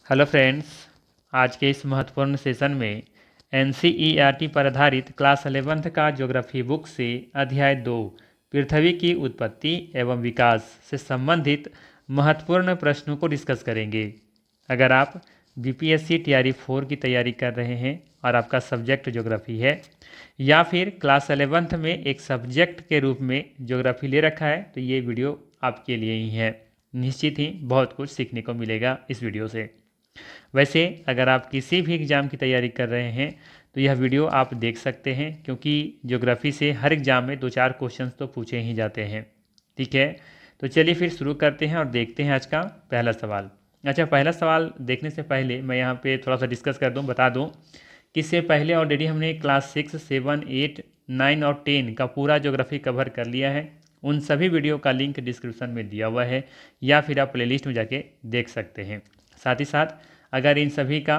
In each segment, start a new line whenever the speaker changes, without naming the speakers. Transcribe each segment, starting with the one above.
Hello friends. आज के इस महत्वपूर्ण सेशन में एनसीईआरटी पर आधारित क्लास 11th का ज्योग्राफी बुक से अध्याय 2 पृथ्वी की उत्पत्ति एवं विकास से संबंधित महत्वपूर्ण प्रश्नों को डिस्कस करेंगे। अगर आप बीपीएससी टीआरई 4 की तैयारी कर रहे हैं और आपका सब्जेक्ट ज्योग्राफी है या फिर क्लास 11th में एक सब्जेक्ट के रूप में ज्योग्राफी ले रखा है तो ये वीडियो आपके लिए ही है। निश्चित ही बहुत कुछ सीखने को मिलेगा इस वीडियो से। वैसे अगर आप किसी भी एग्ज़ाम की तैयारी कर रहे हैं तो यह वीडियो आप देख सकते हैं, क्योंकि ज्योग्राफी से हर एग्ज़ाम में 2-4 क्वेश्चंस तो पूछे ही जाते हैं। ठीक है, तो चलिए फिर शुरू करते हैं और देखते हैं आज का पहला सवाल। अच्छा, पहला सवाल देखने से पहले मैं यहाँ पे थोड़ा सा डिस्कस कर दूँ, बता दूँ कि इससे पहले ऑलरेडी हमने क्लास 6, 7, 8, 9 और 10 का पूरा ज्योग्राफी कवर कर लिया है। उन सभी वीडियो का लिंक डिस्क्रिप्शन में दिया हुआ है या फिर आप प्लेलिस्ट में जाके देख सकते हैं। साथ ही साथ अगर इन सभी का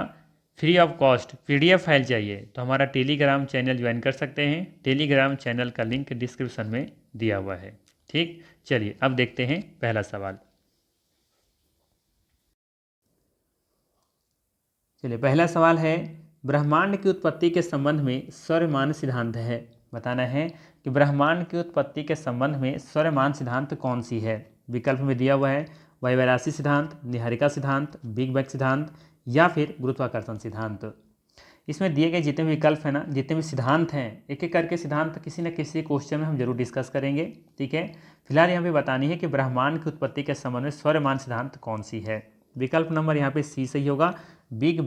free of cost PDF file चाहिए तो हमारा टेलीग्राम चैनल ज्वाइन कर सकते हैं। टेलीग्राम चैनल का लिंक डिस्क्रिप्शन में दिया हुआ है। ठीक, चलिए अब देखते हैं पहला सवाल। चलिए, पहला सवाल है, ब्रह्मांड की उत्पत्ति के संबंध में सौरमान सिद्धांत है। बताना है कि ब्रह्मांड की उत्पत्ति के संबंध में सौरमान सिद्धांत कौन सी है। विकल्प में दिया हुआ है वैवराशी सिद्धांत, निहारिका सिद्धांत, बिग बैंग सिद्धांत या फिर गुरुत्वाकर्षण सिद्धांत। इसमें दिए गए जितने भी विकल्प हैं ना, जितने भी सिद्धांत हैं, एक एक करके सिद्धांत किसी न किसी क्वेश्चन में हम जरूर डिस्कस करेंगे। ठीक है, फिलहाल यहाँ पे बतानी है कि ब्रह्मांड की उत्पत्ति के संबंध में सौरमान सिद्धांत कौन सी है। विकल्प नंबर यहाँ पे सी सही होगा, बिग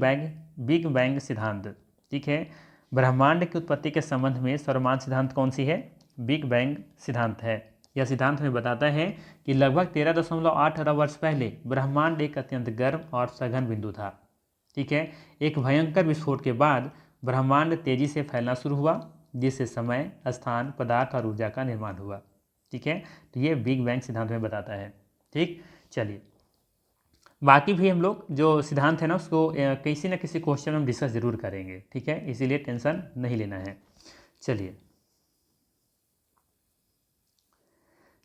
बैंग सिद्धांत। ठीक है, ब्रह्मांड की उत्पत्ति के संबंध में सौरमान सिद्धांत कौन सी है? बिग बैंग सिद्धांत है। यह सिद्धांत हमें बताता है कि लगभग 13.8 अरब वर्ष पहले ब्रह्मांड एक अत्यंत गर्म और सघन बिंदु था। ठीक है, एक भयंकर विस्फोट के बाद ब्रह्मांड तेजी से फैलना शुरू हुआ, जिससे समय, स्थान, पदार्थ और ऊर्जा का निर्माण हुआ। ठीक है, तो ये बिग बैंग सिद्धांत में बताता है। ठीक, चलिए बाकी भी हम लोग जो सिद्धांत है ना उसको किसी न किसी क्वेश्चन में हम डिस्कस जरूर करेंगे। ठीक है, इसीलिए टेंशन नहीं लेना है। चलिए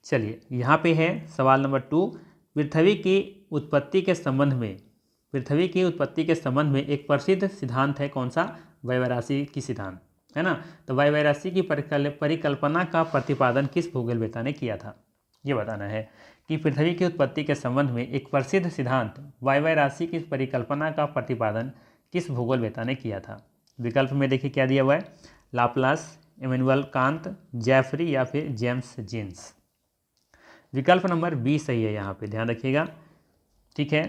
चलिए यहाँ पे है सवाल नंबर 2। पृथ्वी की उत्पत्ति के संबंध में एक प्रसिद्ध सिद्धांत है, कौन सा? वैवराशी की सिद्धांत है ना। तो वैवराशी की परिकल्पना का प्रतिपादन किस भूगोलवेत्ता ने किया था? ये बताना है कि पृथ्वी की उत्पत्ति के संबंध में एक प्रसिद्ध सिद्धांत वैवराशी की परिकल्पना का प्रतिपादन किस भूगोलवेत्ता ने किया था। विकल्प में देखिए क्या दिया हुआ है, लाप्लास, इमैनुअल कांत, जेफरी या फिर जेम्स जीन्स। विकल्प नंबर बी सही है, यहाँ पे ध्यान रखिएगा। ठीक है,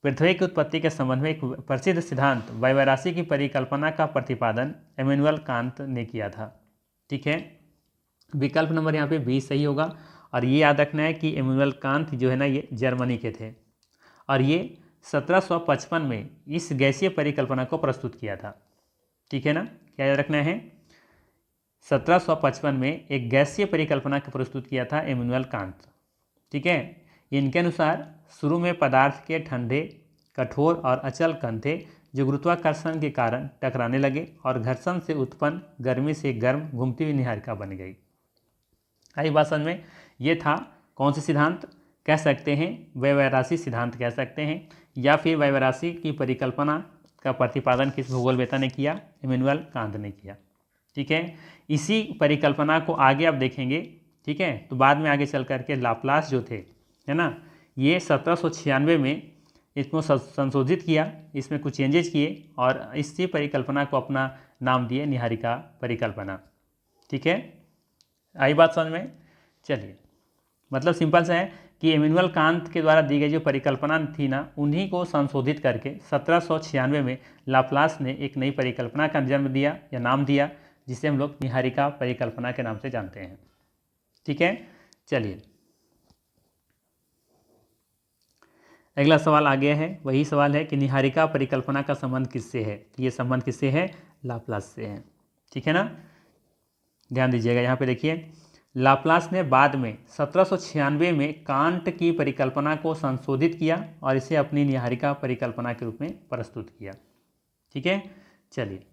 पृथ्वी की उत्पत्ति के संबंध में एक प्रसिद्ध सिद्धांत वैवराशी की परिकल्पना का प्रतिपादन इमैनुअल कांत ने किया था। ठीक है, विकल्प नंबर यहाँ पे बी सही होगा। और ये याद रखना है कि इमैनुअल कांत जो है ना, ये जर्मनी के थे और ये 1755 में इस गैसीय परिकल्पना को प्रस्तुत किया था। ठीक है ना, क्या याद रखना है? 1755 में एक गैसीय परिकल्पना को प्रस्तुत किया था इमैनुअल कांत। ठीक है, इनके अनुसार शुरू में पदार्थ के ठंडे, कठोर और अचल कण थे जो गुरुत्वाकर्षण के कारण टकराने लगे और घर्षण से उत्पन्न गर्मी से गर्म घूमती हुई निहारिका बन गई। आई बात समझ में? ये था कौन सा सिद्धांत? कह सकते हैं वैवराशी सिद्धांत कह सकते हैं, या फिर वैवराशी की परिकल्पना का प्रतिपादन किस भूगोलवेत्ता ने किया? इमैनुअल कांत ने किया। ठीक है, इसी परिकल्पना को आगे आप देखेंगे। ठीक है, तो बाद में आगे चल करके लाप्लास जो थे, है ना, ये 1796 में इसको संशोधित किया, इसमें कुछ चेंजेज किए और इसी परिकल्पना को अपना नाम दिए निहारिका परिकल्पना। ठीक है, आई बात समझ में? चलिए, मतलब सिंपल सा है कि इमैनुअल कांत के द्वारा दी गई जो परिकल्पना थी ना, उन्हीं को संशोधित करके 1796 में लाप्लास ने एक नई परिकल्पना का जन्म दिया या नाम दिया, जिसे हम लोग निहारिका परिकल्पना के नाम से जानते हैं। ठीक है, चलिए अगला सवाल आ गया है। वही सवाल है कि निहारिका परिकल्पना का संबंध किससे है? ये संबंध किससे है? लाप्लास से है। ठीक है ना, ध्यान दीजिएगा। यहाँ पे देखिए, लाप्लास ने बाद में 1796 में कांट की परिकल्पना को संशोधित किया और इसे अपनी निहारिका परिकल्पना के रूप में प्रस्तुत किया। ठीक है, चलिए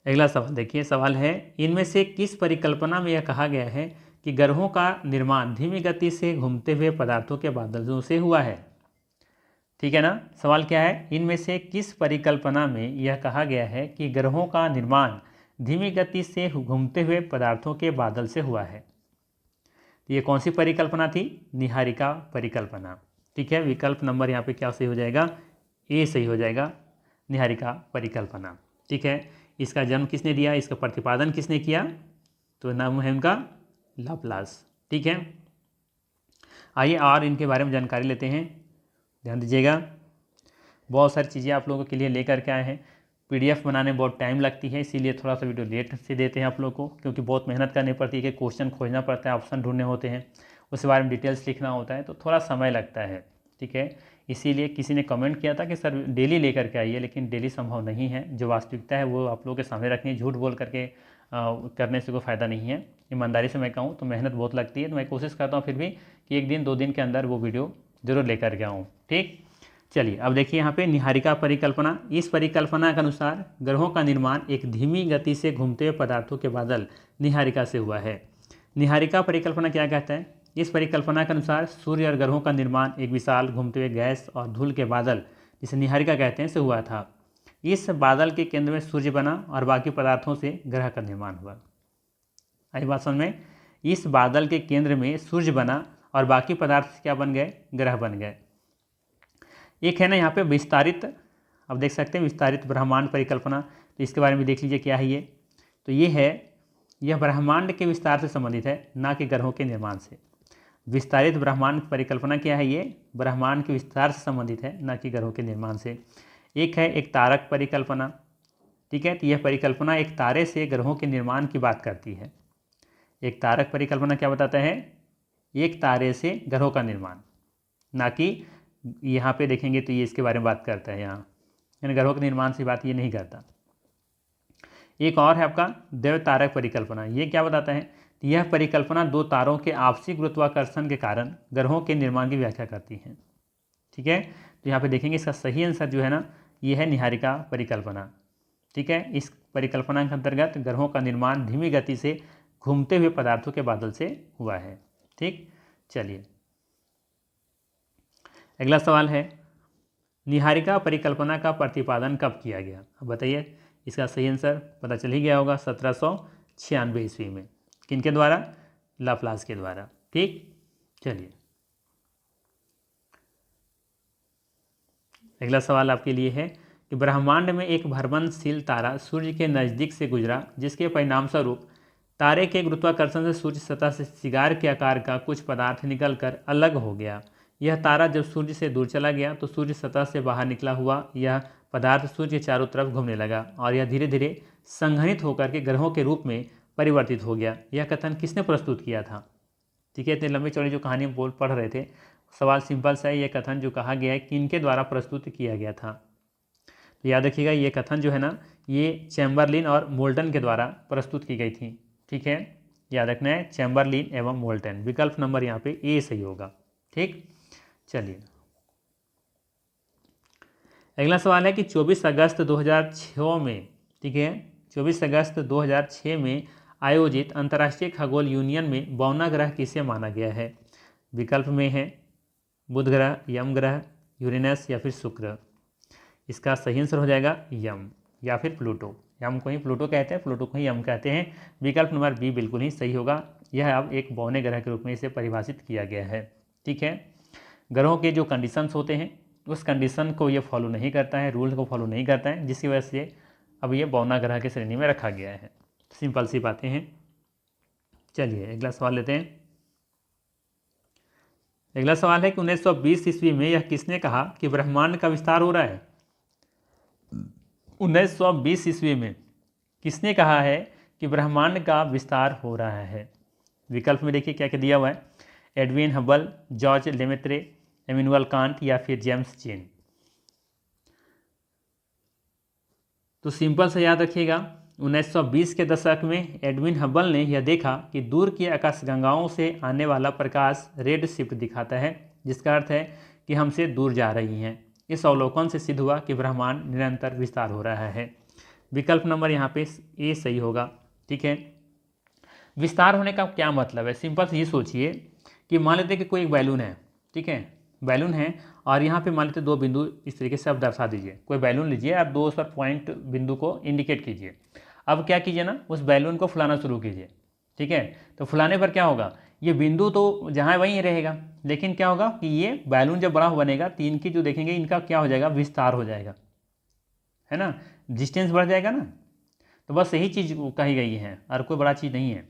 अगला सवाल देखिए। सवाल है, इनमें से किस परिकल्पना में यह कहा गया है कि ग्रहों का निर्माण धीमी गति से घूमते हुए पदार्थों के बादलों से हुआ है। ठीक है ना। सवाल क्या है, इनमें से किस परिकल्पना में यह कहा गया है कि ग्रहों का निर्माण धीमी गति से घूमते हुए पदार्थों के बादल से हुआ है। तो ये कौन सी परिकल्पना थी, निहारिका परिकल्पना। ठीक है, विकल्प नंबर यहाँ पे क्या सही हो जाएगा, ए सही हो जाएगा, निहारिका परिकल्पना। ठीक है, इसका जन्म किसने दिया, इसका प्रतिपादन किसने किया, तो नाम है उनका लाप्लास। ठीक है, आइए और इनके बारे में जानकारी लेते हैं। ध्यान दीजिएगा, बहुत सारी चीज़ें आप लोगों के लिए लेकर के आए हैं। पीडीएफ बनाने में बहुत टाइम लगती है, इसीलिए थोड़ा सा वीडियो लेट से देते हैं आप लोग को, क्योंकि बहुत मेहनत करनी पड़ती है कि क्वेश्चन खोजना पड़ता है, ऑप्शन ढूंढने होते हैं, उसके बारे में डिटेल्स लिखना होता है, तो थोड़ा समय लगता है। ठीक है, इसीलिए किसी ने कमेंट किया था कि सर डेली लेकर के आइए, लेकिन डेली संभव नहीं है। जो वास्तविकता है वो आप लोगों के सामने रखनी है। झूठ बोल करके करने से कोई फ़ायदा नहीं है। ईमानदारी से मैं कहूँ तो मेहनत बहुत लगती है, तो मैं कोशिश करता हूँ फिर भी कि 1 दिन 2 दिन के अंदर वो वीडियो ज़रूर लेकर के आऊँ। ठीक, चलिए अब देखिए यहाँ पे निहारिका परिकल्पना। इस परिकल्पना के अनुसार ग्रहों का निर्माण एक धीमी गति से घूमते हुए पदार्थों के बादल निहारिका से हुआ है। निहारिका परिकल्पना क्या कहता है, इस परिकल्पना के अनुसार सूर्य और ग्रहों का निर्माण एक विशाल घूमते हुए गैस और धूल के बादल, जिसे निहारिका कहते हैं, से हुआ था। इस बादल के केंद्र में सूर्य बना और बाकी पदार्थों से ग्रह का निर्माण हुआ। आई बात समझ में, इस बादल के केंद्र में सूर्य बना और बाकी पदार्थ से क्या बन गए, ग्रह बन गए। एक है ना यहाँ पे विस्तारित, अब देख सकते हैं विस्तारित ब्रह्मांड परिकल्पना, तो इसके बारे में देख लीजिए क्या है ये। तो ये है, यह ब्रह्मांड के विस्तार से संबंधित है, ना कि ग्रहों के निर्माण से। विस्तारित ब्रह्मांड परिकल्पना क्या है, ये ब्रह्मांड के विस्तार से संबंधित है, ना कि ग्रहों के निर्माण से। एक है एक तारक परिकल्पना। ठीक है, तो यह परिकल्पना एक तारे से ग्रहों के निर्माण की बात करती है। एक तारक परिकल्पना क्या बताता है, एक तारे से ग्रहों का निर्माण, ना कि यहाँ पे देखेंगे तो ये इसके बारे में बात करता है, यहाँ यानी ग्रहों के निर्माण से बात ये नहीं करता। एक और है आपका देव तारक परिकल्पना। ये क्या बताता है, यह परिकल्पना 2 तारों के आपसी गुरुत्वाकर्षण के कारण ग्रहों के निर्माण की व्याख्या करती है। ठीक है, तो यहाँ पे देखेंगे इसका सही आंसर जो है ना, ये है निहारिका परिकल्पना। ठीक है, इस परिकल्पना के अंतर्गत ग्रहों का निर्माण धीमी गति से घूमते हुए पदार्थों के बादल से हुआ है। ठीक, चलिए अगला सवाल है, निहारिका परिकल्पना का प्रतिपादन कब किया गया। अब बताइए, इसका सही आंसर पता चल ही गया होगा, 1796 ईस्वी में। किनके द्वारा, लाप्लास के द्वारा। ठीक, चलिए अगला सवाल आपके लिए है कि ब्रह्मांड में एक भ्रमणशील तारा सूर्य के नज़दीक से गुजरा, जिसके परिणाम स्वरूप तारे के गुरुत्वाकर्षण से सूर्य सतह से सिगार के आकार का कुछ पदार्थ निकलकर अलग हो गया। यह तारा जब सूर्य से दूर चला गया तो सूर्य सतह से बाहर निकला हुआ यह पदार्थ सूर्य के चारों तरफ घूमने लगा और यह धीरे धीरे संघनित होकर के ग्रहों के रूप में परिवर्तित हो गया। यह कथन किसने प्रस्तुत किया था। ठीक है, इतने लंबी चौड़ी जो कहानी बोल पढ़ रहे थे, सवाल सिंपल सा है। यह कथन जो कहा गया है किनके द्वारा प्रस्तुत किया गया था, तो याद रखिएगा ये कथन जो है ना, ये चैम्बरलिन और मोल्टन के द्वारा प्रस्तुत की गई थी। ठीक है, याद रखना है चैम्बरलिन एवं मोल्टन। विकल्प नंबर यहाँ पे ए सही होगा। ठीक, चलिए अगला सवाल है कि 24 अगस्त 2006 में, ठीक है 24 अगस्त 2006 में आयोजित अंतर्राष्ट्रीय खगोल यूनियन में बौना ग्रह किसे माना गया है। विकल्प में है बुध ग्रह, यम ग्रह, यूरेनस या फिर शुक्र। इसका सही आंसर हो जाएगा यम या फिर प्लूटो। यम को ही प्लूटो कहते हैं, प्लूटो को ही यम कहते हैं। विकल्प नंबर बी बिल्कुल ही सही होगा। यह अब एक बौने ग्रह के रूप में इसे परिभाषित किया गया है। ठीक है, ग्रहों के जो कंडीशंस होते हैं उस कंडीशन को ये फॉलो नहीं करता है, रूल को फॉलो नहीं करता है, जिसकी वजह से अब ये बौना ग्रह की श्रेणी में रखा गया है। सिंपल सी बातें हैं। चलिए अगला सवाल लेते हैं। अगला सवाल है कि 1920 ईस्वी में यह किसने कहा कि ब्रह्मांड का विस्तार हो रहा है। 1920 ईस्वी में किसने कहा है कि ब्रह्मांड का विस्तार हो रहा है। विकल्प में देखिए क्या क्या दिया हुआ है, Edwin Hubble, George Lemaître, Immanuel Kant या फिर जेम्स चेन। तो सिंपल से याद रखिएगा, 1920 के दशक में एडविन हबल ने यह देखा कि दूर की आकाशगंगाओं से आने वाला प्रकाश रेड शिफ्ट दिखाता है, जिसका अर्थ है कि हमसे दूर जा रही हैं। इस अवलोकन से सिद्ध हुआ कि ब्रह्मांड निरंतर विस्तार हो रहा है। विकल्प नंबर यहाँ पे ए सही होगा। ठीक है, विस्तार होने का क्या मतलब है? सिंपल से ये सोचिए कि मान लेते हैं कि कोई एक बैलून है, ठीक है, बैलून है और यहाँ पे मान लेते हैं दो बिंदु इस तरीके से आप दर्शा दीजिए। कोई बैलून लीजिए, आप दो उस पर पॉइंट बिंदु को इंडिकेट कीजिए। अब क्या कीजिए ना, उस बैलून को फुलाना शुरू कीजिए, ठीक है। तो फुलाने पर क्या होगा, ये बिंदु तो जहाँ वहीं रहेगा, लेकिन क्या होगा कि ये बैलून जब बड़ा बनेगा, तीन की जो देखेंगे इनका क्या हो जाएगा, विस्तार हो जाएगा, है ना, डिस्टेंस बढ़ जाएगा ना। तो बस यही चीज़ कही गई है और कोई बड़ा चीज़ नहीं है।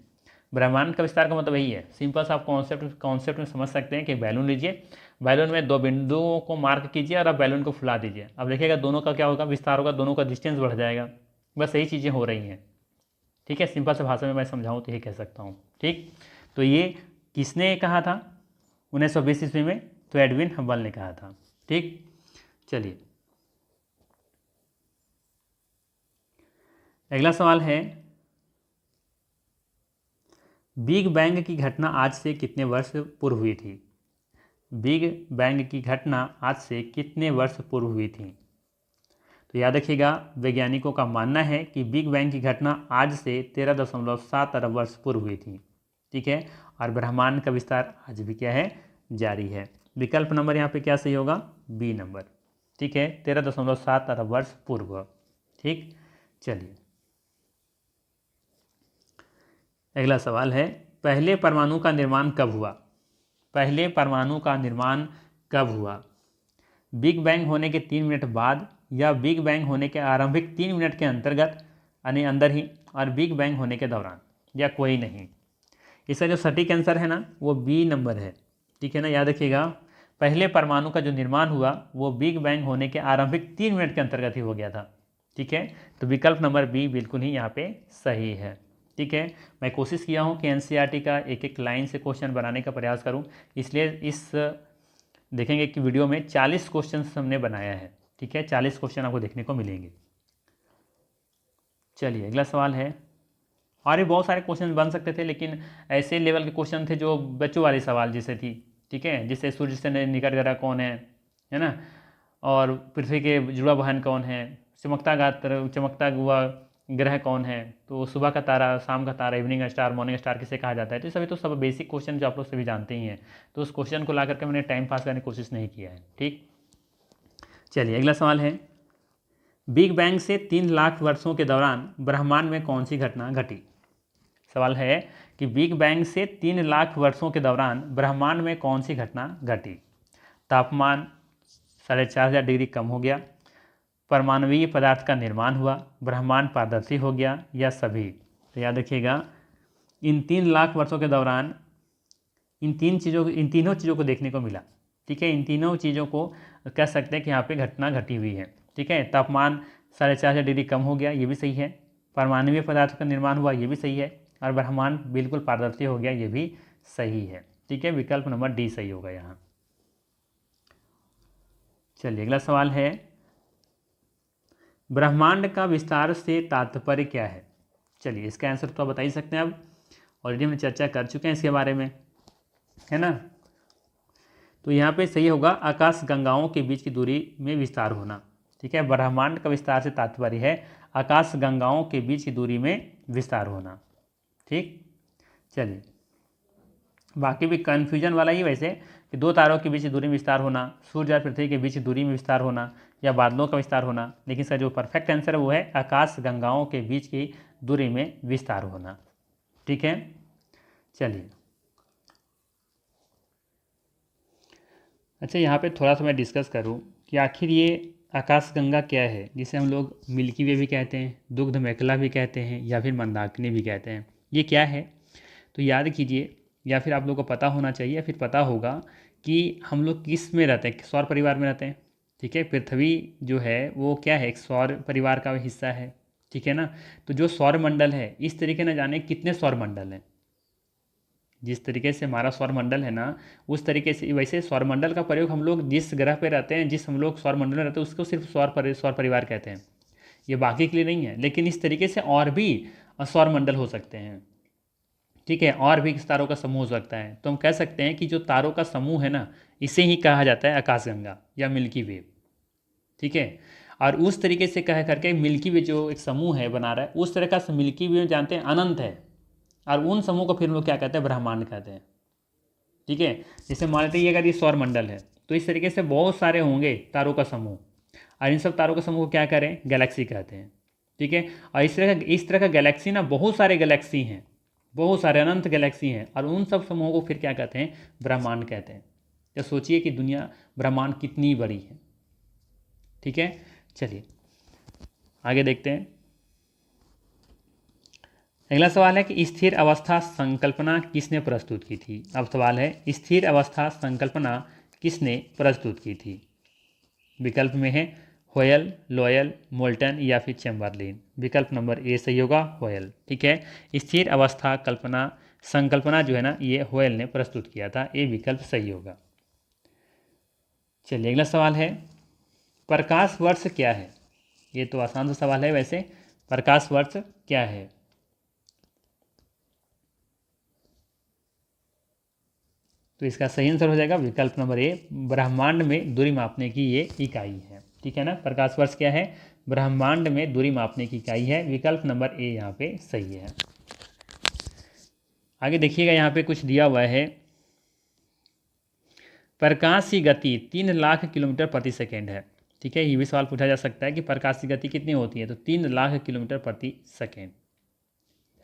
ब्रह्मांड का विस्तार का मतलब यही है। सिंपल सा आप कॉन्सेप्ट में समझ सकते हैं कि बैलून लीजिए, बैलून में दो बिंदुओं को मार्क कीजिए और आप बैलून को फुला दीजिए। अब देखिएगा दोनों का क्या होगा, विस्तार होगा, दोनों का डिस्टेंस बढ़ जाएगा। बस यही चीज़ें हो रही हैं, ठीक है। सिंपल से भाषा में मैं समझाऊँ तो यही कह सकता हूँ, ठीक। तो ये किसने कहा था 1920 ईस्वी में? तो एडविन हबल ने कहा था, ठीक। चलिए अगला सवाल है, बिग बैंग की घटना आज से कितने वर्ष पूर्व हुई थी? बिग बैंग की घटना आज से कितने वर्ष पूर्व हुई थी? तो याद रखिएगा, वैज्ञानिकों का मानना है कि बिग बैंग की घटना आज से 13.7 अरब वर्ष पूर्व हुई थी, ठीक है। और ब्रह्मांड का विस्तार आज भी क्या है, जारी है। विकल्प नंबर यहाँ पे क्या सही होगा, बी नंबर, ठीक है, 13.7 अरब वर्ष पूर्व, ठीक। चलिए अगला सवाल है, पहले परमाणु का निर्माण कब हुआ? पहले परमाणु का निर्माण कब हुआ? बिग बैंग होने के 3 मिनट बाद, या बिग बैंग होने के आरंभिक 3 मिनट के अंतर्गत यानी अंदर ही, और बिग बैंग होने के दौरान, या कोई नहीं। इसका जो सटीक आंसर है ना वो बी नंबर है, ठीक है ना। याद रखिएगा, पहले परमाणु का जो निर्माण हुआ वो बिग बैंग होने के आरंभिक 3 मिनट के अंतर्गत ही हो गया था, ठीक है। तो विकल्प नंबर बी बिल्कुल ही यहाँ पे सही है, ठीक है। मैं कोशिश किया हूँ कि एनसीईआरटी का एक एक लाइन से क्वेश्चन बनाने का प्रयास करूँ, इसलिए इस देखेंगे कि वीडियो में 40 क्वेश्चन हमने बनाया है, ठीक है। 40 क्वेश्चन आपको देखने को मिलेंगे। चलिए अगला सवाल है, और भी बहुत सारे क्वेश्चन बन सकते थे, लेकिन ऐसे लेवल के क्वेश्चन थे जो बच्चों वाले सवाल जैसे थी, ठीक है। जैसे सूर्य से निकट ग्रह कौन है ना, और पृथ्वी के जुड़ा बहन कौन है, चमकता हुआ ग्रह कौन है, तो सुबह का तारा, शाम का तारा, इवनिंग स्टार, मॉर्निंग स्टार किसे कहा जाता है। तो सभी तो सब बेसिक क्वेश्चन जो आप लोग सभी जानते ही हैं, तो उस क्वेश्चन को ला करके मैंने टाइम पास करने की कोशिश नहीं किया है, ठीक। चलिए अगला सवाल है, बिग बैंग से 3 लाख वर्षों के दौरान ब्रह्मांड में कौन सी घटना घटी? सवाल है कि बिग बैंग से 3 लाख वर्षों के दौरान ब्रह्मांड में कौन सी घटना घटी? तापमान 4,500 डिग्री कम हो गया, परमाणुवीय पदार्थ का निर्माण हुआ, ब्रह्मांड पारदर्शी हो गया, या सभी। तो याद रखिएगा, इन 3 लाख वर्षों के दौरान इन तीनों चीज़ों को देखने को मिला, ठीक है। इन तीनों चीज़ों को कह सकते हैं कि यहाँ पे घटना घटी हुई है, ठीक है। तापमान 4,500 डिग्री कम हो गया, ये भी सही है। परमाणुवीय पदार्थ का निर्माण हुआ, ये भी सही है। और ब्रह्मांड बिल्कुल पारदर्शी हो गया, ये भी सही है, ठीक है। विकल्प नंबर डी सही होगा यहाँ। चलिए अगला सवाल है, ब्रह्मांड का विस्तार से तात्पर्य क्या है? चलिए इसका आंसर तो आप बता ही सकते हैं। अब ऑलरेडी हमने चर्चा कर चुके हैं इसके बारे में, है ना। तो यहाँ पे सही होगा, आकाश गंगाओं के बीच की दूरी में विस्तार होना, ठीक है। ब्रह्मांड का विस्तार से तात्पर्य है आकाश गंगाओं के बीच की दूरी में विस्तार होना, ठीक। चलिए बाकी भी कन्फ्यूजन वाला ही वैसे, कि दो तारों के बीच की दूरी में विस्तार होना, सूर्य और पृथ्वी के बीच की दूरी में विस्तार होना, या बादलों का विस्तार होना। लेकिन इसका जो परफेक्ट आंसर है वो है आकाश गंगाओं के बीच की दूरी में विस्तार होना, ठीक है। चलिए अच्छा, यहाँ पे थोड़ा सा मैं डिस्कस करूँ कि आखिर ये आकाशगंगा क्या है, जिसे हम लोग मिल्की वे भी कहते हैं, दुग्ध मेखला भी कहते हैं, या फिर मंदाकिनी भी कहते हैं। ये क्या है? तो याद कीजिए, या फिर आप लोग को पता होना चाहिए, या फिर पता होगा कि हम लोग किस में रहते हैं, सौर परिवार में रहते हैं, ठीक है। पृथ्वी जो है वो क्या है, एक सौर परिवार का हिस्सा है, ठीक है ना। तो जो सौर मंडल है, इस तरीके न जाने कितने सौर मंडल हैं। जिस तरीके से हमारा सौरमंडल है ना, उस तरीके से वैसे सौरमंडल का प्रयोग हम लोग जिस ग्रह पे रहते हैं, जिस हम लोग सौरमंडल में रहते हैं, उसको सिर्फ सौर परिवार कहते हैं। ये बाकी के लिए नहीं है, लेकिन इस तरीके से और भी सौरमंडल हो सकते हैं, ठीक है। और भी तारों का समूह हो सकता है। तो हम कह सकते हैं कि जो तारों का समूह है ना, इसे ही कहा जाता है आकाशगंगा या मिल्की वे, ठीक है। और उस तरीके से कह करके मिल्की वे जो एक समूह है बना रहा है, उस तरह का मिल्की वे जानते हैं अनंत है, और उन समूह को फिर हम लोग क्या कहते हैं, ब्रह्मांड कहते हैं। ठीक है, जैसे मान लेते हैं अगर ये सौर मंडल है तो इस तरीके से बहुत सारे होंगे तारों का समूह, और इन सब तारों का समूह को क्या करें, गैलेक्सी कहते हैं। ठीक है, और इस तरह का गैलेक्सी ना, बहुत सारे गैलेक्सी हैं, बहुत सारे अनंत गैलेक्सी हैं, और उन सब समूहों को फिर क्या कहते हैं, ब्रह्मांड कहते हैं। तो सोचिए कि दुनिया, ब्रह्मांड कितनी बड़ी है। ठीक है, चलिए आगे देखते हैं। अगला सवाल है कि स्थिर अवस्था संकल्पना किसने प्रस्तुत की थी। अब सवाल है, स्थिर अवस्था संकल्पना किसने प्रस्तुत की थी। विकल्प में है होयल, लोयल, मोल्टन या फिर चैम्बरलिन। विकल्प नंबर ए सही होगा, होयल। ठीक है, स्थिर अवस्था कल्पना संकल्पना जो है ना, ये होयल ने प्रस्तुत किया था, ये विकल्प सही होगा। चलिए अगला सवाल है, प्रकाश वर्ष क्या है। ये तो आसान सा सवाल है वैसे, प्रकाश वर्ष क्या है। तो इसका सही आंसर हो जाएगा विकल्प नंबर ए, ब्रह्मांड में दूरी मापने की ये इकाई है। ठीक है ना, प्रकाश वर्ष क्या है, ब्रह्मांड में दूरी मापने की इकाई है। विकल्प नंबर ए यहाँ पे सही है। आगे देखिएगा, यहाँ पे कुछ दिया हुआ है, प्रकाश की गति 3 लाख किलोमीटर प्रति सेकेंड है। ठीक है, ये भी सवाल पूछा जा सकता है कि प्रकाश की गति कितनी होती है, तो 3 लाख किलोमीटर प्रति सेकेंड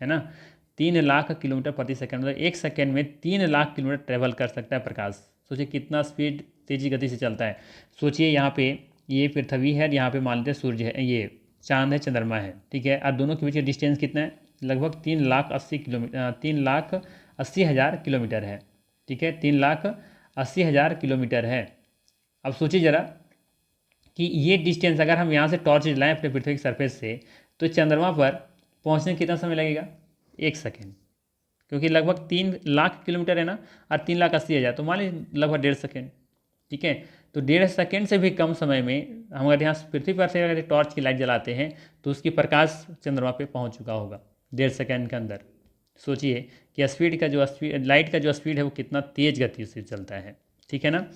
है ना। 3 लाख किलोमीटर प्रति सेकंड, मतलब 1 सेकंड में 3 लाख किलोमीटर ट्रेवल कर सकता है प्रकाश। सोचिए कितना स्पीड, तेजी गति से चलता है। सोचिए यहाँ पे ये पृथ्वी है, यहाँ पे मान लेते हैं सूर्य है, ये चांद है, चंद्रमा है। ठीक है, और दोनों के बीच डिस्टेंस कितना है, लगभग 3,80,000 किलोमीटर है। ठीक है, 3,80,000 किलोमीटर है। अब सोचिए ज़रा कि ये डिस्टेंस अगर हम यहाँ से टॉर्च जलाएं अपने पृथ्वी की सरफेस से, तो चंद्रमा पर पहुँचने में कितना समय लगेगा, 1 सेकेंड। क्योंकि लगभग 3 लाख किलोमीटर है ना, और 3,80,000, तो मान लीजिए लगभग 1.5 सेकेंड। ठीक है, तो 1.5 सेकेंड से भी कम समय में हम अगर यहाँ पृथ्वी पर से अगर टॉर्च की लाइट जलाते हैं तो उसकी प्रकाश चंद्रमा पे पहुँच चुका होगा 1.5 सेकेंड के अंदर। सोचिए कि लाइट का जो स्पीड है वो कितना तेज़ गति से चलता है। ठीक है ना,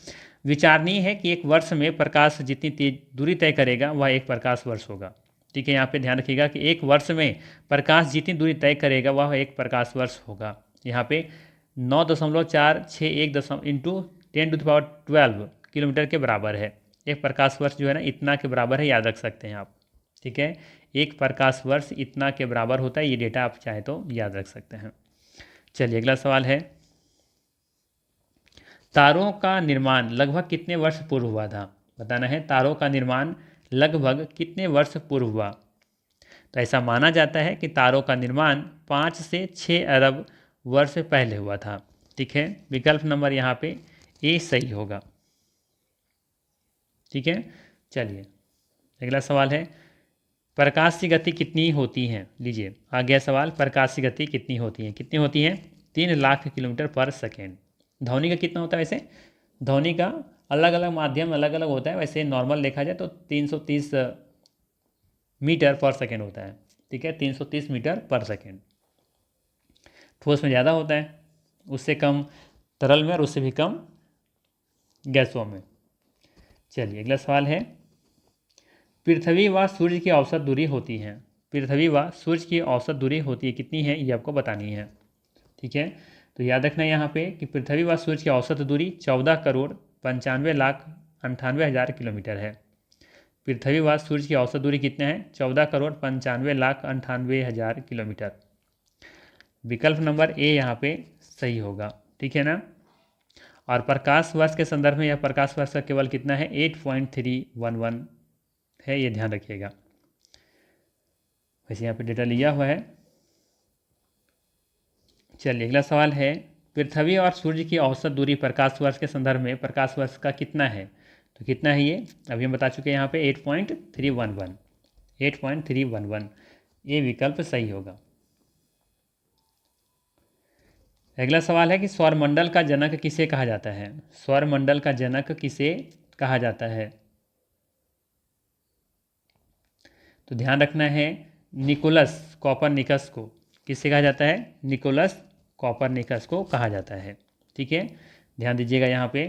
विचारणीय है कि एक वर्ष में प्रकाश जितनी तेज दूरी तय करेगा वह एक प्रकाश वर्ष होगा। ठीक है, यहाँ पे ध्यान रखिएगा कि एक वर्ष में प्रकाश जितनी दूरी तय करेगा वह एक प्रकाश वर्ष होगा। यहाँ पे 9.461 इंटू 10⁻12 किलोमीटर के बराबर है। एक प्रकाश वर्ष जो है ना, इतना के बराबर है, याद रख सकते हैं आप। ठीक है, एक प्रकाश वर्ष इतना के बराबर होता है, ये डेटा आप चाहे तो याद रख सकते हैं। चलिए अगला सवाल है, तारों का निर्माण लगभग कितने वर्ष पूर्व हुआ था। बताना है, तारों का निर्माण लगभग कितने वर्ष पूर्व हुआ। तो ऐसा माना जाता है कि तारों का निर्माण 5 से 6 अरब वर्ष पहले हुआ था। ठीक है, विकल्प नंबर यहाँ पे ए सही होगा। ठीक है, चलिए अगला सवाल है, प्रकाश की गति कितनी होती है। लीजिए आ गया सवाल, प्रकाश की गति कितनी होती है, 3 लाख किलोमीटर पर सेकेंड। ध्वनि का कितना होता है वैसे, ध्वनि का अलग अलग माध्यम अलग अलग होता है, वैसे नॉर्मल देखा जाए तो 330 मीटर पर सेकेंड होता है। ठीक है, 330 मीटर पर सेकेंड। ठोस में ज़्यादा होता है, उससे कम तरल में, और उससे भी कम गैसों में। चलिए अगला सवाल है, पृथ्वी व सूर्य की औसत दूरी होती है। पृथ्वी व सूर्य की औसत दूरी होती है, कितनी है ये आपको बतानी है। ठीक है, तो याद रखना है यहाँ पे कि पृथ्वी व सूर्य की औसत दूरी 14,95,98,000 किलोमीटर है। पृथ्वी व सूर्य की औसत दूरी कितना है, 14,95,98,000 किलोमीटर। विकल्प नंबर ए यहाँ पे सही होगा। ठीक है ना, और प्रकाश वर्ष के संदर्भ में यह प्रकाश वर्ष का केवल कितना है, 8.311 है, ये ध्यान रखिएगा। वैसे यहाँ पे डेटा लिया हुआ है। चलिए अगला सवाल है, पृथ्वी और सूर्य की औसत दूरी प्रकाश वर्ष के संदर्भ में प्रकाश वर्ष का कितना है। तो कितना है ये अभी हम बता चुके हैं, यहाँ पे 8.311 ये विकल्प सही होगा। अगला सवाल है कि सौरमंडल का जनक किसे कहा जाता है। सौरमंडल का जनक किसे कहा जाता है। तो ध्यान रखना है, निकोलस कॉपरनिकस को किसे कहा जाता है, निकोलस कॉपरनिकस को कहा जाता है। ठीक है, ध्यान दीजिएगा यहाँ पे,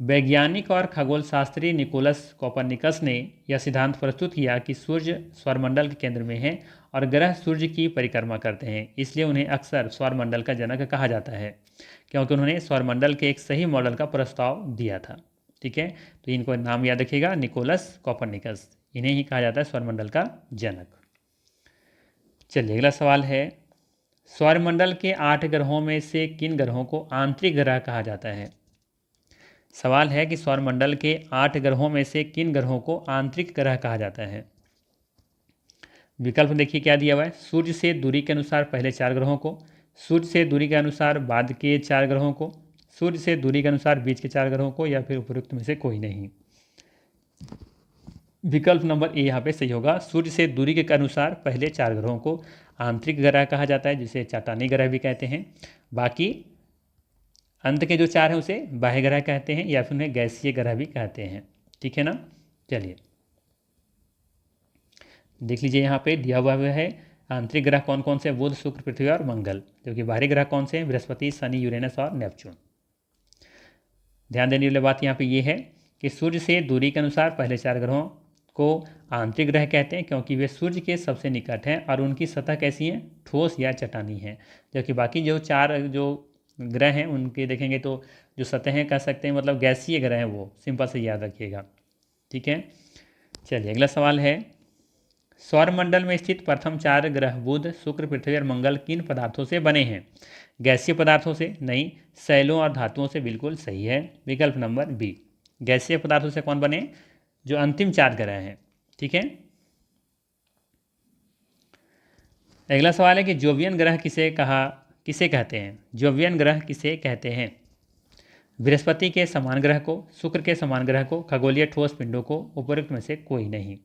वैज्ञानिक और खगोलशास्त्री निकोलस कोपरनिकस ने यह सिद्धांत प्रस्तुत किया कि सूर्य सौरमंडल के केंद्र में है और ग्रह सूर्य की परिक्रमा करते हैं, इसलिए उन्हें अक्सर सौरमंडल का जनक कहा जाता है, क्योंकि उन्होंने सौरमंडल के एक सही मॉडल का प्रस्ताव दिया था। ठीक है, तो इनको नाम याद रखिएगा, निकोलस कोपरनिकस, इन्हें ही कहा जाता है सौरमंडल का जनक। चलिए अगला सवाल है, सौरमंडल के 8 ग्रहों में से किन ग्रहों को आंतरिक ग्रह कहा जाता है? सवाल है कि सौरमंडल के 8 ग्रहों में से किन ग्रहों को आंतरिक ग्रह कहा जाता है? विकल्प देखिए क्या दिया हुआ है, सूर्य से दूरी के अनुसार पहले 4 ग्रहों को, सूर्य से दूरी के अनुसार बाद के 4 ग्रहों को, सूर्य से दूरी के अनुसार बीच के 4 ग्रहों को, या फिर उपरोक्त में से कोई नहीं। विकल्प नंबर ए यहाँ पे सही होगा। सूर्य से दूरी के अनुसार पहले 4 ग्रहों को आंतरिक ग्रह कहा जाता है, जिसे चट्टानी ग्रह भी कहते हैं। बाकी अंत के जो 4 हैं उसे बाह्य ग्रह कहते हैं, या फिर उन्हें गैसीय ग्रह भी कहते हैं। ठीक है ना। चलिए देख लीजिए, यहाँ पे दिया हुआ है आंतरिक ग्रह कौन कौन से, बुध, शुक्र, पृथ्वी और मंगल। जबकि बाहरी ग्रह कौन से हैं, बृहस्पति, शनि, यूरेनस और नेपच्यून। ध्यान देने वाली बात यहाँ पे ये है कि सूर्य से दूरी के अनुसार पहले 4 ग्रहों को आंतरिक ग्रह कहते हैं, क्योंकि वे सूर्य के सबसे निकट हैं और उनकी सतह कैसी है, ठोस या चट्टानी है। जबकि बाकी जो 4 जो ग्रह हैं उनके देखेंगे तो जो सतहें कह सकते हैं, मतलब गैसीय ग्रह हैं, वो सिंपल से याद रखिएगा। ठीक है। चलिए अगला सवाल है, सौरमंडल में स्थित प्रथम 4 ग्रह बुध, शुक्र, पृथ्वी और मंगल किन पदार्थों से बने हैं? गैसीय पदार्थों से? नहीं। शैलों और धातुओं से? बिल्कुल सही है, विकल्प नंबर बी। गैसीय पदार्थों से कौन बने? जो अंतिम 4 ग्रह हैं। ठीक है। अगला सवाल है कि जोवियन ग्रह किसे कहते हैं? जोवियन ग्रह किसे कहते हैं? बृहस्पति के समान ग्रह को, शुक्र के समान ग्रह को, खगोलीय ठोस पिंडों को, उपरोक्त में से कोई नहीं।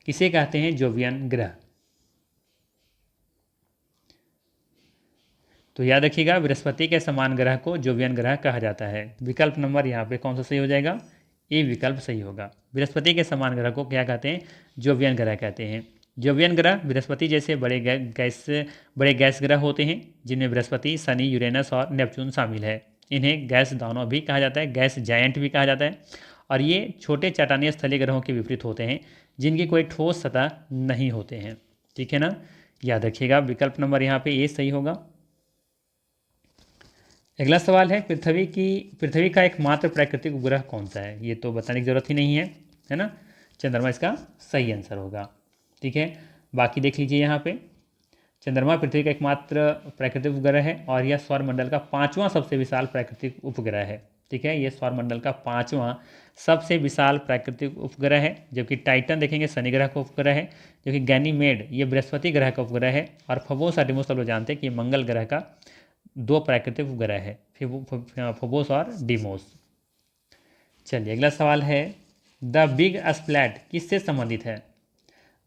किसे कहते हैं जोवियन ग्रह? तो याद रखिएगा, बृहस्पति के समान ग्रह को जोवियन ग्रह कहा जाता है। विकल्प नंबर यहाँ पे कौन सा सही हो जाएगा? ए विकल्प सही होगा। बृहस्पति के समान ग्रह को क्या कहते हैं? जोवियन ग्रह कहते हैं। जोवियन ग्रह बृहस्पति जैसे बड़े गैस ग्रह होते हैं, जिनमें बृहस्पति, शनि, यूरेनस और नेपच्यून शामिल है। इन्हें गैस दानव भी कहा जाता है, गैस जायंट भी कहा जाता है। और ये छोटे चट्टानीय स्थलीय ग्रहों के विपरीत होते हैं, जिनकी कोई ठोस सतह नहीं होते हैं। ठीक है ना, याद रखिएगा, विकल्प नंबर यहाँ पे ए सही होगा। अगला सवाल है, पृथ्वी का एकमात्र प्राकृतिक उपग्रह कौन सा है? ये तो बताने की जरूरत ही नहीं है ना। चंद्रमा इसका सही आंसर होगा। ठीक है। बाकी देख लीजिए, यहाँ पे चंद्रमा पृथ्वी का एकमात्र प्राकृतिक उपग्रह है और यह सौरमंडल का 5वां सबसे विशाल प्राकृतिक उपग्रह है। ठीक है, ये सौरमंडल का 5वां सबसे विशाल प्राकृतिक उपग्रह है। जबकि टाइटन देखेंगे शनि ग्रह का उपग्रह है, जबकि गैनीमेड ये बृहस्पति ग्रह का उपग्रह है, और फोबोस और डिमोस लोग जानते हैं कि मंगल ग्रह का 2 प्राकृतिक उपग्रह है, फोबोस और डिमोस। चलिए अगला सवाल है, द बिग स्प्लैट किससे संबंधित है?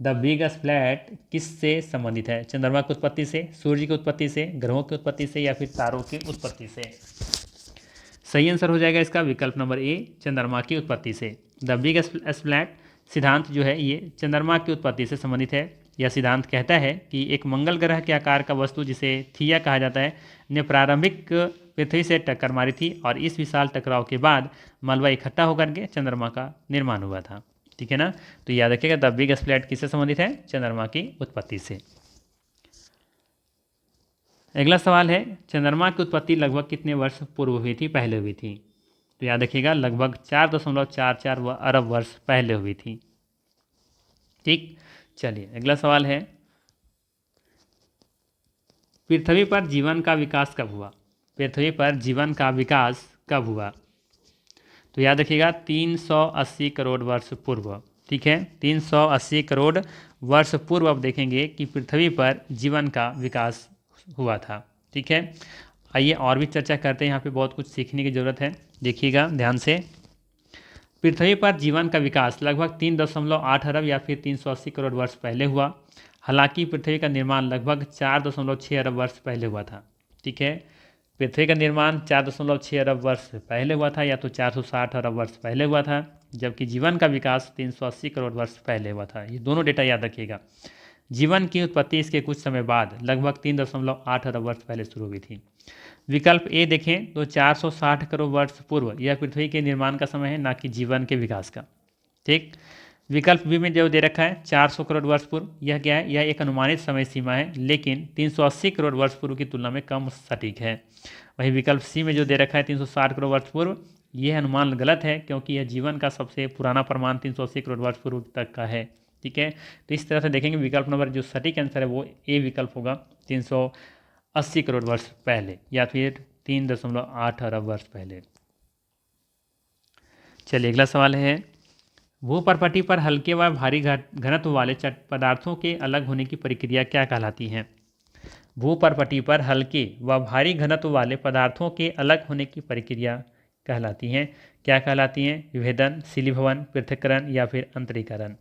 द बिग स्प्लैट किससे संबंधित है? चंद्रमा की उत्पत्ति से, सूर्य की उत्पत्ति से, ग्रहों की उत्पत्ति से, या फिर तारों की उत्पत्ति से? सही आंसर हो जाएगा इसका विकल्प नंबर ए, चंद्रमा की उत्पत्ति से। द बिग स्प्लैट सिद्धांत जो है ये चंद्रमा की उत्पत्ति से संबंधित है। यह सिद्धांत कहता है कि एक मंगल ग्रह के आकार का वस्तु, जिसे थिया कहा जाता है, ने प्रारंभिक पृथ्वी से टक्कर मारी थी और इस विशाल टकराव के बाद मलबा इकट्ठा होकर के चंद्रमा का निर्माण हुआ था। ठीक है ना, तो याद रखिएगा, द बिग स्प्लैट किससे संबंधित है? चंद्रमा की उत्पत्ति से। अगला सवाल है, चंद्रमा की उत्पत्ति लगभग कितने वर्ष पूर्व हुई थी, पहले हुई थी? तो याद रखिएगा, लगभग 4.44 अरब वर्ष पहले हुई थी। ठीक। चलिए अगला सवाल है, पृथ्वी पर जीवन का विकास कब हुआ? पृथ्वी पर जीवन का विकास कब हुआ? तो याद रखिएगा, 380 करोड़ वर्ष पूर्व। ठीक है, 380 करोड़ वर्ष पूर्व अब देखेंगे कि पृथ्वी पर जीवन का विकास हुआ था। ठीक है, आइए और भी चर्चा करते हैं, यहाँ पे बहुत कुछ सीखने की ज़रूरत है, देखिएगा ध्यान से। पृथ्वी पर जीवन का विकास लगभग 3.8 अरब या फिर 380 करोड़ वर्ष पहले हुआ। हालांकि पृथ्वी का निर्माण लगभग 4.6 अरब वर्ष पहले हुआ था। ठीक है, पृथ्वी का निर्माण 4.6 अरब वर्ष पहले हुआ था, या तो 460 अरब वर्ष पहले हुआ था, जबकि जीवन का विकास 380 करोड़ वर्ष पहले हुआ था। ये दोनों डेटा याद रखिएगा। जीवन की उत्पत्ति इसके कुछ समय बाद लगभग 3.8 अरब वर्ष पहले शुरू हुई थी। विकल्प ए देखें तो 460 करोड़ वर्ष पूर्व यह पृथ्वी के निर्माण का समय है, ना कि जीवन के विकास का। ठीक। विकल्प बी में जो दे रखा है 400 करोड़ वर्ष पूर्व, यह क्या है, यह एक अनुमानित समय सीमा है, लेकिन 380 करोड़ वर्ष पूर्व की तुलना में कम सटीक है। वहीं विकल्प सी में जो दे रखा है 360 करोड़ वर्ष पूर्व, यह अनुमान गलत है, क्योंकि यह जीवन का सबसे पुराना प्रमाण 380 करोड़ वर्ष पूर्व तक का है। ठीक है, तो इस तरह से देखेंगे विकल्प नंबर जो सटीक आंसर है वो ए विकल्प होगा, 380 करोड़ वर्ष पहले या फिर 3.8 अरब वर्ष पहले। चलिए अगला सवाल है, भूपर्पटी पर हल्के व भारी घनत्व वाले पदार्थों के अलग होने की प्रक्रिया क्या कहलाती है? भूपर्पटी पर हल्के व भारी घनत्व वाले पदार्थों के अलग होने की प्रक्रिया कहलाती हैं, क्या कहलाती हैं? विभेदन, शिलीभवन, पृथक्करण या फिर अंतरीकरण।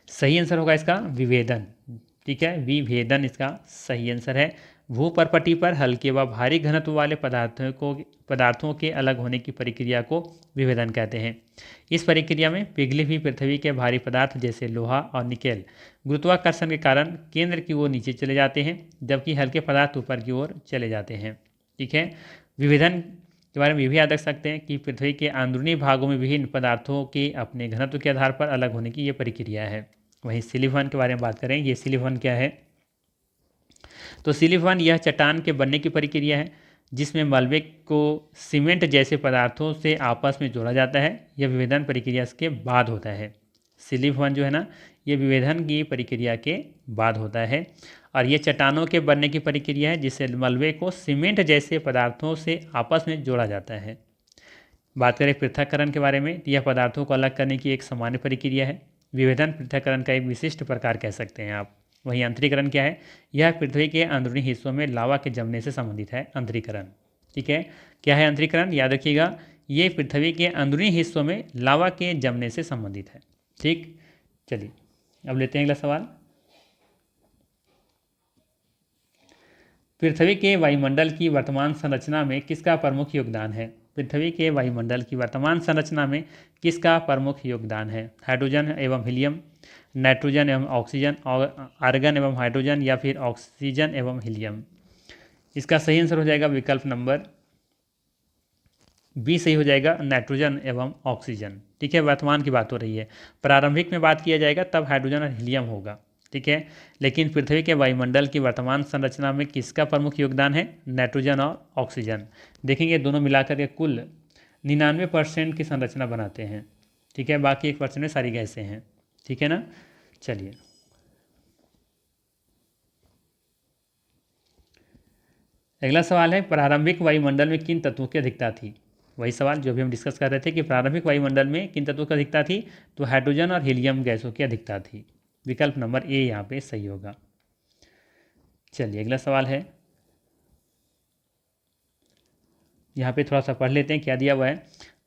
सही आंसर होगा इसका विभेदन। ठीक है, विभेदन इसका सही आंसर है। भूपर्पटी पर हल्के व भारी घनत्व वाले पदार्थों के अलग होने की प्रक्रिया को विभेदन कहते हैं। इस प्रक्रिया में पिघली हुई पृथ्वी के भारी पदार्थ जैसे लोहा और निकेल गुरुत्वाकर्षण के कारण केंद्र की ओर नीचे चले जाते हैं, जबकि हल्के पदार्थ ऊपर की ओर चले जाते हैं। ठीक है, विभेदन के बारे में ये भी याद रख सकते हैं कि पृथ्वी के अंदरूनी भागों में विभिन्न पदार्थों के अपने घनत्व के आधार पर अलग होने की ये प्रक्रिया है। वहीं शिलीभवन के बारे में बात करें, ये शिलीभवन क्या है? तो शिलीभवन यह चट्टान के बनने की प्रक्रिया है, जिसमें मलबे को सीमेंट जैसे पदार्थों से आपस में जोड़ा जाता है। यह विभेदन प्रक्रिया के बाद होता है। शिलीभवन जो है ना, ये विभेदन की प्रक्रिया के बाद होता है, और ये चट्टानों के बनने की प्रक्रिया है, जिससे मलबे को सीमेंट जैसे पदार्थों से आपस में जोड़ा जाता है। बात करें पृथक्करण के बारे में, तो यह पदार्थों को अलग करने की एक सामान्य प्रक्रिया है। विभेदन पृथक्करण का एक विशिष्ट प्रकार कह सकते हैं आप। वहीं अंतरीकरण क्या है? यह पृथ्वी के अंदरूनी हिस्सों में लावा के जमने से संबंधित है अंतरीकरण। ठीक है, क्या है अंतरीकरण? याद रखिएगा, ये पृथ्वी के अंदरूनी हिस्सों में लावा के जमने से संबंधित है। ठीक, चलिए अब लेते हैं अगला सवाल। पृथ्वी के वायुमंडल की वर्तमान संरचना में किसका प्रमुख योगदान है? पृथ्वी के वायुमंडल की वर्तमान संरचना में किसका प्रमुख योगदान है? हाइड्रोजन एवं हीलियम, नाइट्रोजन एवं ऑक्सीजन, और आर्गन एवं हाइड्रोजन, या फिर ऑक्सीजन एवं हीलियम। इसका सही आंसर हो जाएगा विकल्प नंबर बी सही हो जाएगा, नाइट्रोजन एवं ऑक्सीजन। ठीक है, वर्तमान की बात हो रही है, प्रारंभिक में बात किया जाएगा तब हाइड्रोजन और हीलियम होगा। ठीक है, लेकिन पृथ्वी के वायुमंडल की वर्तमान संरचना में किसका प्रमुख योगदान है? नाइट्रोजन और ऑक्सीजन। देखेंगे दोनों मिलाकर के कुल 99% की संरचना बनाते हैं। ठीक है, बाकी 1% में सारी गैसें हैं। ठीक है ना, चलिए अगला सवाल है, प्रारंभिक वायुमंडल में किन तत्वों की अधिकता थी? वही सवाल जो भी हम डिस्कस कर रहे थे कि प्रारंभिक वायुमंडल में किन तत्वों की अधिकता थी, तो हाइड्रोजन और हीलियम गैसों की अधिकता थी। विकल्प नंबर ए यहाँ पे सही होगा। चलिए अगला सवाल है, यहाँ पे थोड़ा सा पढ़ लेते हैं क्या दिया हुआ है।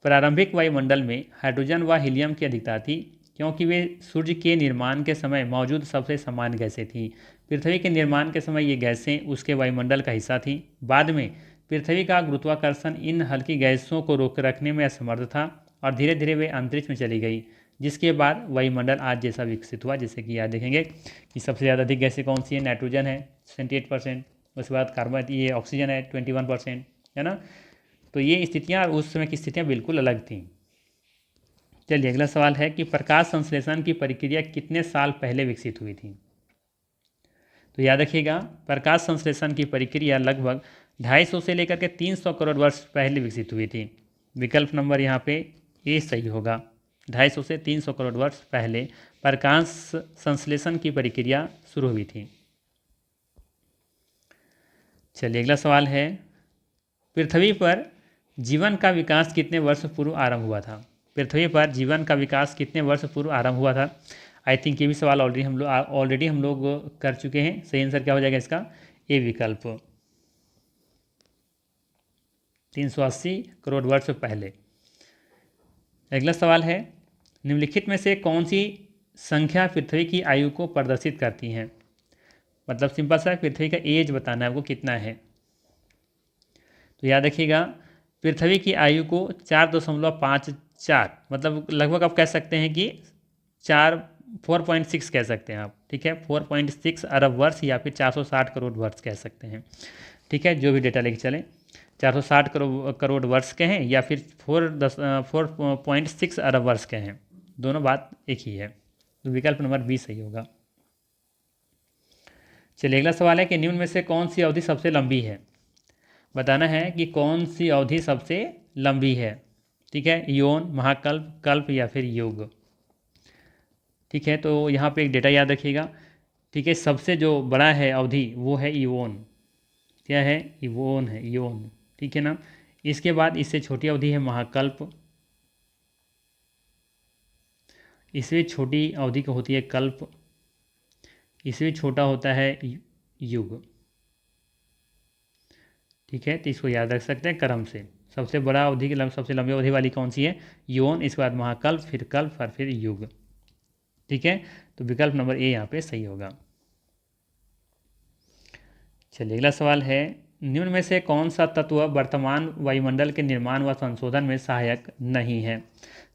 प्रारंभिक वायुमंडल में हाइड्रोजन व हीलियम की अधिकता थी, क्योंकि वे सूर्य के निर्माण के समय मौजूद सबसे सामान्य गैसें थीं। पृथ्वी के निर्माण के समय ये गैसें उसके वायुमंडल का हिस्सा थीं। बाद में पृथ्वी का गुरुत्वाकर्षण इन हल्की गैसों को रोक रखने में असमर्थ था, और धीरे धीरे वे अंतरिक्ष में चली गई, जिसके बाद वायुमंडल आज जैसा विकसित हुआ। जैसे कि याद देखेंगे कि सबसे ज़्यादा अधिक गैसें कौन सी है? नाइट्रोजन है 78%, उसके बाद कार्बन, ये ऑक्सीजन है 21%, है ना। तो ये स्थितियाँ उस समय की स्थितियाँ बिल्कुल अलग थीं। चलिए अगला सवाल है कि प्रकाश संश्लेषण की प्रक्रिया कितने साल पहले विकसित हुई थी? तो याद रखिएगा, प्रकाश संश्लेषण की प्रक्रिया लगभग 250 से लेकर के 300 करोड़ वर्ष पहले विकसित हुई थी। विकल्प नंबर यहाँ पे ए सही होगा, 250 से 300 करोड़ वर्ष पहले प्रकाश संश्लेषण की प्रक्रिया शुरू हुई थी। चलिए अगला सवाल है, पृथ्वी पर जीवन का विकास कितने वर्ष पूर्व आरंभ हुआ था? पृथ्वी पर जीवन का विकास कितने वर्ष पूर्व आरंभ हुआ था? आई थिंक ये भी सवाल ऑलरेडी हम लोग कर चुके हैं। सही आंसर क्या हो जाएगा इसका? ए विकल्प, 380 करोड़ वर्ष पहले। अगला सवाल है, निम्नलिखित में से कौन सी संख्या पृथ्वी की आयु को प्रदर्शित करती हैं? मतलब सिंपल सा, पृथ्वी का एज बताना है आपको कितना है। तो याद रखिएगा, पृथ्वी की आयु को 4.54, मतलब लगभग आप कह सकते हैं कि 4 4.6 कह सकते हैं आप, ठीक है, 4.6 अरब वर्ष या फिर 460 करोड़ वर्ष कह सकते हैं, ठीक है, जो भी डेटा लेके चलें, 460 करोड़ वर्ष के हैं या फिर 4.6 अरब वर्ष के हैं, दोनों बात एक ही है, तो विकल्प नंबर बी सही होगा। चलिए अगला सवाल है कि निम्न में से कौन सी अवधि सबसे लंबी है, बताना है कि कौन सी अवधि सबसे लंबी है, ठीक है, यौन, महाकल्प, कल्प या फिर युग, ठीक है। तो यहाँ पे एक डेटा याद रखिएगा, ठीक है, सबसे जो बड़ा है अवधि वो है इवोन, क्या है, इवोन है, इयोन, ठीक है ना। इसके बाद इससे छोटी अवधि है महाकल्प, इससे छोटी अवधि की होती है कल्प, इससे छोटा होता है युग, ठीक है। तो इसको याद रख सकते हैं क्रम से, सबसे बड़ा अवधि की सबसे लंबी अवधि वाली कौन सी है, यौन, इसके बाद महाकल्प, फिर कल्प और फिर युग, ठीक है। तो विकल्प नंबर ए यहाँ पे सही होगा। चलिए अगला सवाल है, निम्न में से कौन सा तत्व वर्तमान वायुमंडल के निर्माण व संशोधन में सहायक नहीं है,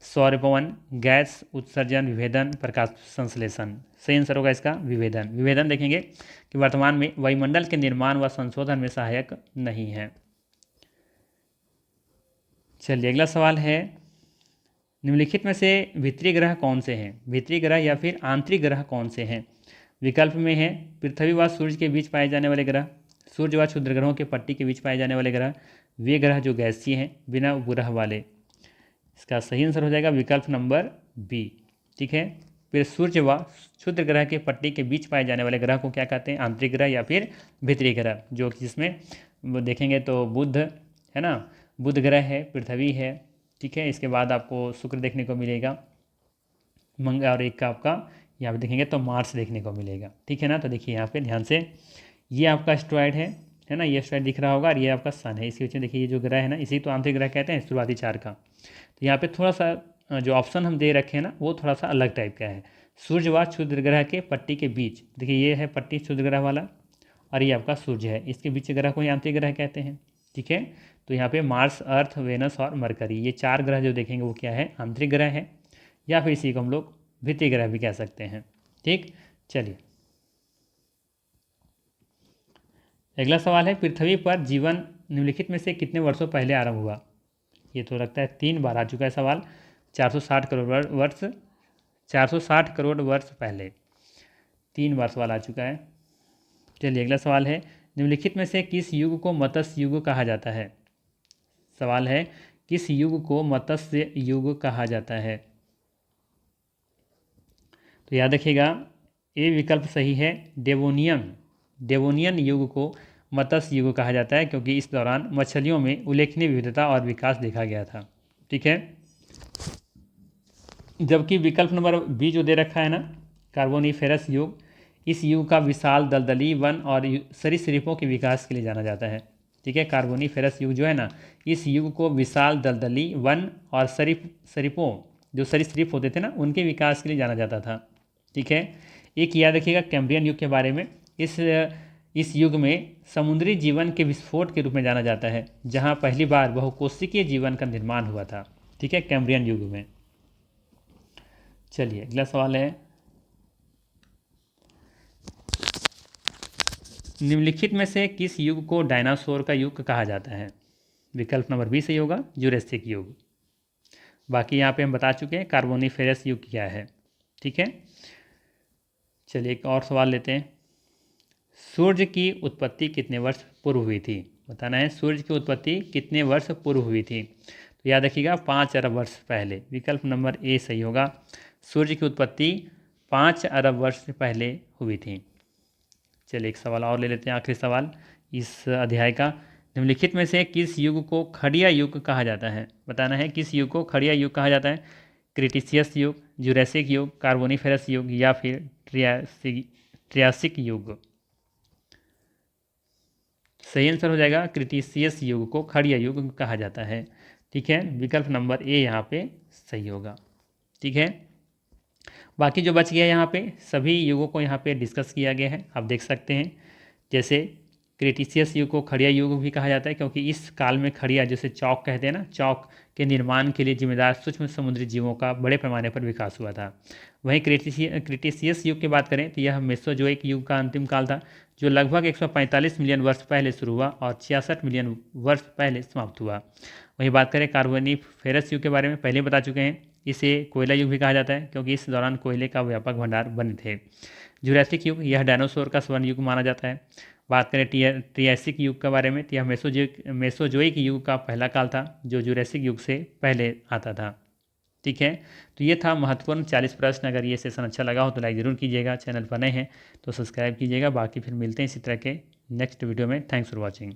सौरपवन, गैस उत्सर्जन, विभेदन, प्रकाश संश्लेषण। सही आंसर होगा इसका विभेदन। विभेदन देखेंगे कि वर्तमान में वायुमंडल के निर्माण व संशोधन में सहायक नहीं है। चलिए अगला सवाल है, निम्नलिखित में से भीतरी ग्रह कौन से हैं, भीतरी ग्रह या फिर आंतरिक ग्रह कौन से हैं। विकल्प में है पृथ्वी व सूर्य के बीच पाए जाने वाले ग्रह, सूर्य व क्षुद्र ग्रहों के पट्टी के बीच पाए जाने वाले ग्रह, वे ग्रह जो गैसीय हैं बिना उपग्रह वाले। इसका सही आंसर हो जाएगा विकल्प नंबर बी, ठीक है। फिर सूर्य व क्षुद्र ग्रह के पट्टी के बीच पाए जाने वाले ग्रह को क्या कहते हैं, आंतरिक ग्रह या फिर भीतरी ग्रह, जो कि जिसमें देखेंगे तो बुध है ना, बुध ग्रह है, पृथ्वी है, ठीक है, इसके बाद आपको शुक्र देखने को मिलेगा, मंगल, और एक का आपका यहाँ पे देखेंगे तो मार्स देखने को मिलेगा, ठीक है ना। तो देखिए यहाँ पे ध्यान से, ये आपका एस्ट्रॉयड है ना, ये एस्ट्रॉयड दिख रहा होगा, और ये आपका सन है, इसके बीच में देखिए ये जो ग्रह है ना, इसी तो आंतरिक ग्रह कहते हैं शुरुआती चार का। तो यहाँ पे थोड़ा सा जो ऑप्शन हम दे रखे हैं ना, वो थोड़ा सा अलग टाइप का है। सूर्य व क्षुद्र ग्रह के पट्टी के बीच, देखिए ये है पट्टी क्षुद्र ग्रह वाला, और ये आपका सूर्य है, इसके बीच ग्रह को आंतरिक ग्रह कहते हैं, ठीक है। तो यहाँ पे मार्स, अर्थ, वेनस और मरकरी, ये चार ग्रह जो देखेंगे वो क्या है, आंतरिक ग्रह है, या फिर इसी को हम लोग भीतरी ग्रह भी कह सकते हैं, ठीक। चलिए अगला सवाल है, पृथ्वी पर जीवन निम्नलिखित में से कितने वर्षों पहले आरंभ हुआ। ये तो लगता है 3 बार आ चुका है सवाल, 460 करोड़ वर्ष, 460 करोड़ वर्ष पहले, 3 बार सवाल आ चुका है। चलिए अगला सवाल है, निम्नलिखित में से किस युग को मत्स्य युग कहा जाता है। सवाल है, किस युग को मत्स्य युग कहा जाता है। तो याद रखिएगा, ए विकल्प सही है, डेवोनियन युग को मत्स्य युग कहा जाता है, क्योंकि इस दौरान मछलियों में उल्लेखनीय विविधता और विकास देखा गया था, ठीक है। जबकि विकल्प नंबर बी जो दे रखा है ना, कार्बोनिफेरस युग, इस युग का विशाल दलदली वन और सरीसृपों के विकास के लिए जाना जाता है, ठीक है। कार्बोनिफेरस युग जो है ना, इस युग को विशाल दलदली वन और सरीपों, जो सरीसृप होते थे ना, उनके विकास के लिए जाना जाता था, ठीक है। एक याद रखिएगा कैम्ब्रियन युग के बारे में, इस युग में समुद्री जीवन के विस्फोट के रूप में जाना जाता है, जहां पहली बार बहुकोशिकीय जीवन का निर्माण हुआ था, ठीक है, कैम्ब्रियन युग में। चलिए अगला सवाल है, निम्नलिखित में से किस युग को डायनासोर का युग कहा जाता है। विकल्प नंबर बी सही होगा, जुरेसिक युग। बाकी यहाँ पे हम बता चुके हैं कार्बोनिफेरस युग क्या है, ठीक है। चलिए एक और सवाल लेते हैं, सूर्य की उत्पत्ति कितने वर्ष पूर्व हुई थी। बताना है सूर्य की उत्पत्ति कितने वर्ष पूर्व हुई थी। तो याद रखिएगा 5 अरब वर्ष पहले, विकल्प नंबर ए सही होगा, सूर्य की उत्पत्ति 5 अरब वर्ष पहले हुई थी। चलिए एक सवाल और ले लेते हैं, आखिरी सवाल इस अध्याय का, निम्नलिखित में से किस युग को खड़िया युग कहा जाता है। बताना है किस युग को खड़िया युग कहा जाता है, क्रिटिशियस युग, जुरैसिक युग, कार्बोनिफेरस युग या फिर ट्रियासिक युग। सही आंसर हो जाएगा क्रिटिशियस युग को खड़िया युग कहा जाता है, ठीक है। विकल्प नंबर ए यहाँ पे सही होगा, ठीक है। बाकी जो बच गया यहाँ पे सभी युगों को यहाँ पे डिस्कस किया गया है, आप देख सकते हैं। जैसे क्रिटिशियस युग को खड़िया युग भी कहा जाता है, क्योंकि इस काल में खड़िया, जैसे चौक कहते हैं ना, चौक के निर्माण के लिए जिम्मेदार सूक्ष्म समुद्री जीवों का बड़े पैमाने पर विकास हुआ था। वहीं क्रिटेशियस युग की बात करें तो यह मेसोजोइक युग का अंतिम काल था, जो लगभग 145 मिलियन वर्ष पहले शुरू हुआ और 66 मिलियन वर्ष पहले समाप्त हुआ। वहीं बात करें कार्बोनिफेरस युग के बारे में, पहले बता चुके हैं, इसे कोयला युग भी कहा जाता है क्योंकि इस दौरान कोयले का व्यापक भंडार बने थे। जुरासिक युग, यह डायनासोर का स्वर्ण युग माना जाता है। बात करें ट्रियासिक युग के बारे में तो यह मेसोजोइक युग का पहला काल था, जो जुरासिक युग से पहले आता था। ठीक है, तो ये था महत्वपूर्ण 40 प्रश्न। अगर ये सेशन अच्छा लगा हो तो लाइक ज़रूर कीजिएगा, चैनल पर नए हैं तो सब्सक्राइब कीजिएगा। बाकी फिर मिलते हैं इसी तरह के नेक्स्ट वीडियो में। Thanks for watching.